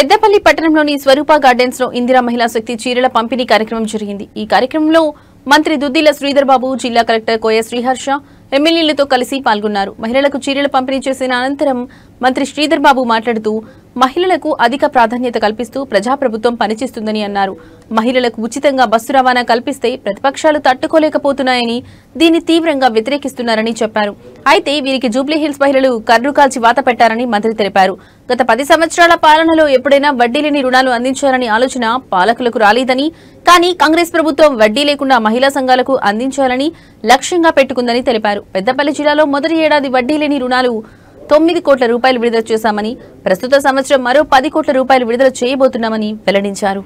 పెద్దపల్లి పట్టణంలోని స్వరూప గార్డెన్స్ లో ఇందిరా మహిళా శక్తి చీరల పంపిణీ కార్యక్రమం జరిగింది। ఈ కార్యక్రమంలో మంత్రి దుద్దిల శ్రీధర్ బాబు, జిల్లా కలెక్టర్ కోయ శ్రీహర్ష ఎమ్మెల్యేలతో కలిసి పాల్గొన్నారు। మహిళలకు చీరల పంపిణీ చేసిన అనంతరం మంత్రి శ్రీధర్ బాబు మాట్లాడుతూ మహిళలకు అధిక ప్రాధాన్యత కల్పిస్తూ ప్రజాప్రభుత్వం పనిచేస్తుందని అన్నారు। మహిళలకు ఉచితంగా బస్సు రవాణా కల్పిస్తే ప్రతిపక్షాలు తట్టుకోలేకపోతున్నాయని దీన్ని తీవ్రంగా వ్యతిరేకిస్తున్నారని చెప్పారు। అయితే వీరికి జూబ్లీహిల్స్ మహిళలు కర్రు కాల్చి వాత పెట్టారని మంత్రి తెలిపారు। గత 10 సంవత్సరాల పాలనలో ఎప్పుడైనా వడ్డీ లేని రుణాలు అందించాలని ఆలోచన పాలకులకు రాలేదని, కానీ కాంగ్రెస్ ప్రభుత్వం వడ్డీ లేకుండా మహిళా సంఘాలకు అందించాలని లక్ష్యంగా పెట్టుకుందని తెలిపారు। పెద్దపల్లి జిల్లాలో మొదటి ఏడాది వడ్డీ లేని రుణాలు 9 కోట్ల రూపాయలు విడుదల చేశామని, ప్రస్తుత సంవత్సరం మరో 10 కోట్ల రూపాయలు విడుదల చేయబోతున్నామని వెల్లడించారు।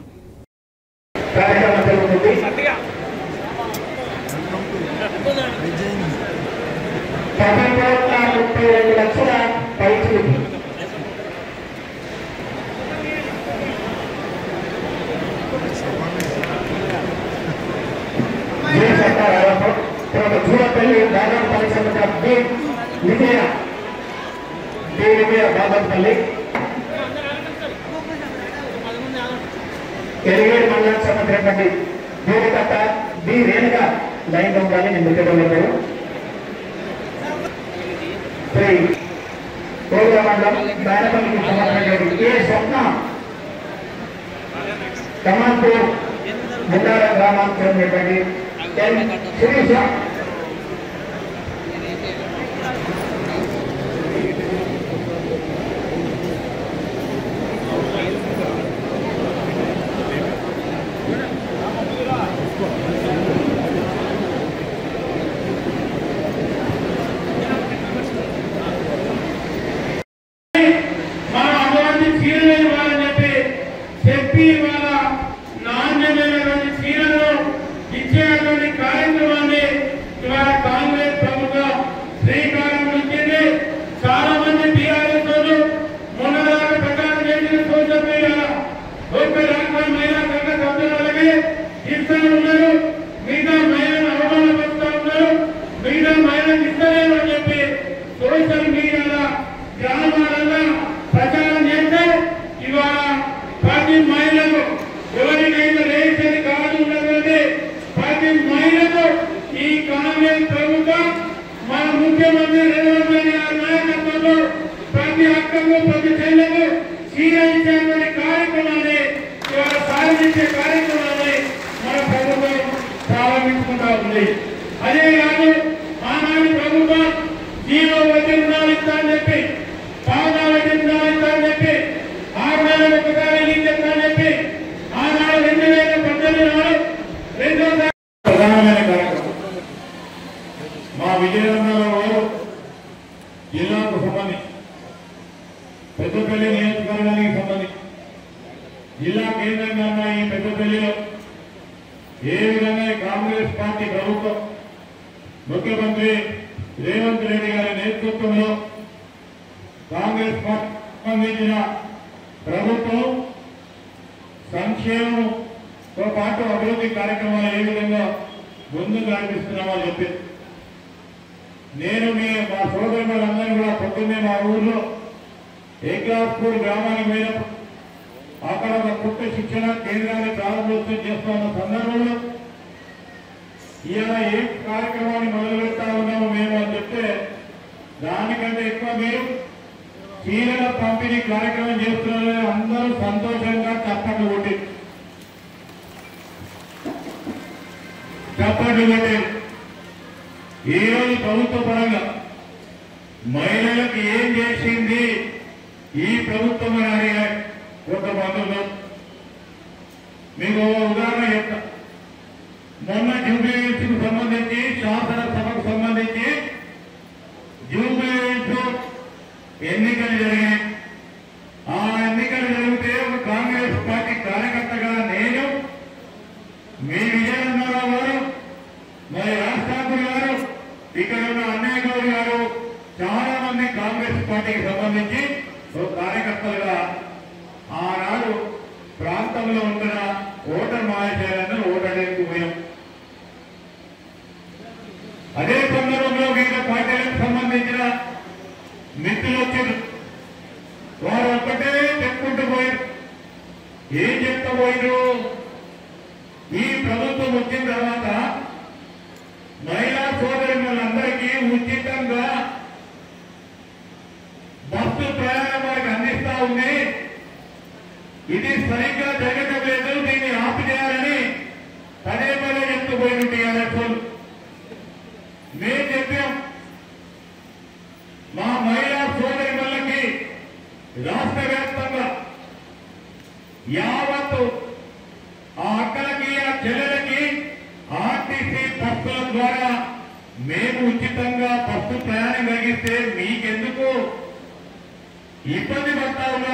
ఎలిగేడు మండలం సంబంధించినటువంటి భూమికట్ట బి రేణుక లైన్ ఉండాలి నేను ముఖ్యమంత్రి శ్రీ కోరుల మండలం బేరపల్లికి సంబంధించినటువంటి ఏ స్వప్న కమాన్పూర్ ముండాల గ్రామానికి చెందినటువంటి ఎన్ శిరీష అదే కాదు ఆనాడు ప్రభుత్వం జీరో వడ్డీ రుణాలు ఇస్తానని చెప్పి, పావనా వడ్డీ రుణాలు ఇస్తానని చెప్పి, 6 నెలలకు ఒకసారి రిలీజ్ చేస్తానని చెప్పి ఆనాడు 2018 నాడు ప్రధానమైన కార్యక్రమం మా విజయనగరంలో జిల్లాకు సంబంధించి పెద్దపల్లి నియోజకవర్గానికి సంబంధించి జిల్లా కేంద్రంగా ఉన్న ఈ పెద్దపల్లిలో ఏ విధంగా కాంగ్రెస్ పార్టీ ప్రభుత్వం ముఖ్యమంత్రి రేవంత్ రెడ్డి గారి నేతృత్వంలో కాంగ్రెస్ పార్టీ సంబంధించిన ప్రభుత్వం సంక్షేమంతో పాటు అభివృద్ధి కార్యక్రమాలు ఏ విధంగా ముందుకు నడిపిస్తున్నామో చెప్పి నేను మా సోదరులందరూ కూడా పొద్దున్నే మా ఊర్లో ఏక్లాస్పూర్ గ్రామానికి పోయినప్పుడు అక్కడ ఒక కొత్త శిక్షణ కేంద్రాన్ని ప్రారంభోత్సవం చేస్తున్న సందర్భంలో ఇలా ఏ కార్యక్రమాన్ని మొదలు పెడతా ఉన్నామో మేము అని చెప్తే దానికంటే ఎక్కువ మీరు చీరల పంపిణీ కార్యక్రమం చేస్తున్నారని అందరూ సంతోషంగా చప్పట్లు కొట్టి ఈరోజు ప్రభుత్వ పరంగా మహిళలకు ఏం చేసింది ఈ ప్రభుత్వం అని అడిగా కొంతమందిలో మీకు ఉదాహరణ చెప్తా। మొన్న జూబ్లీహిల్స్ కు సంబంధించి శాసనసభకు సంబంధించి జూబ్లీహిల్స్ ఎన్నికలు జరిగాయి। ఆ ఎన్నికలు జరిగితే ఒక కాంగ్రెస్ పార్టీ కార్యకర్తగా నేను, మీ విజయనగరం గారు, మరి రాష్ట్రాంకులు గారు, ఇక్కడ ఉన్న అన్నయ్య గౌడ్ గారు, చాలా మంది కాంగ్రెస్ పార్టీకి సంబంధించి ఒక కార్యకర్తలుగా ఆనాడు ప్రాంతంలో ఉంటున్న ఓటర్ మహాశయాలను ఓటడానికి పోయాం। అదే సందర్భంలో వివిధ పార్టీలకు సంబంధించిన మిత్రులు వచ్చారు, వారు ఒక్కటే చెప్పుకుంటూ పోయారు। ఏం చెప్తపోయిరు? ఈ ప్రభుత్వం వచ్చిన తర్వాత మహిళా సోదరులందరికీ ఉచితంగా బస్సు ప్రయాణం వారికి అందిస్తా ఉంది. ఇది సరిగ్గా జరగడం లేదు, దీన్ని ఆపు చేయాలని పదే పదే చెప్తుపోయిన టీఆర్ఎస్ మేము చెప్పాం. మా మహిళా సోదరులకి రాష్ట్ర వ్యాప్తంగా యావత్తు ఆ అక్కలకి ఆ చెల్లెలకి ఆర్టీసీ బస్సుల ద్వారా మేము ఉచితంగా బస్సు ప్రయాణం కలిగిస్తే మీకెందుకు ఇబ్బంది పడతా ఉన్నారు?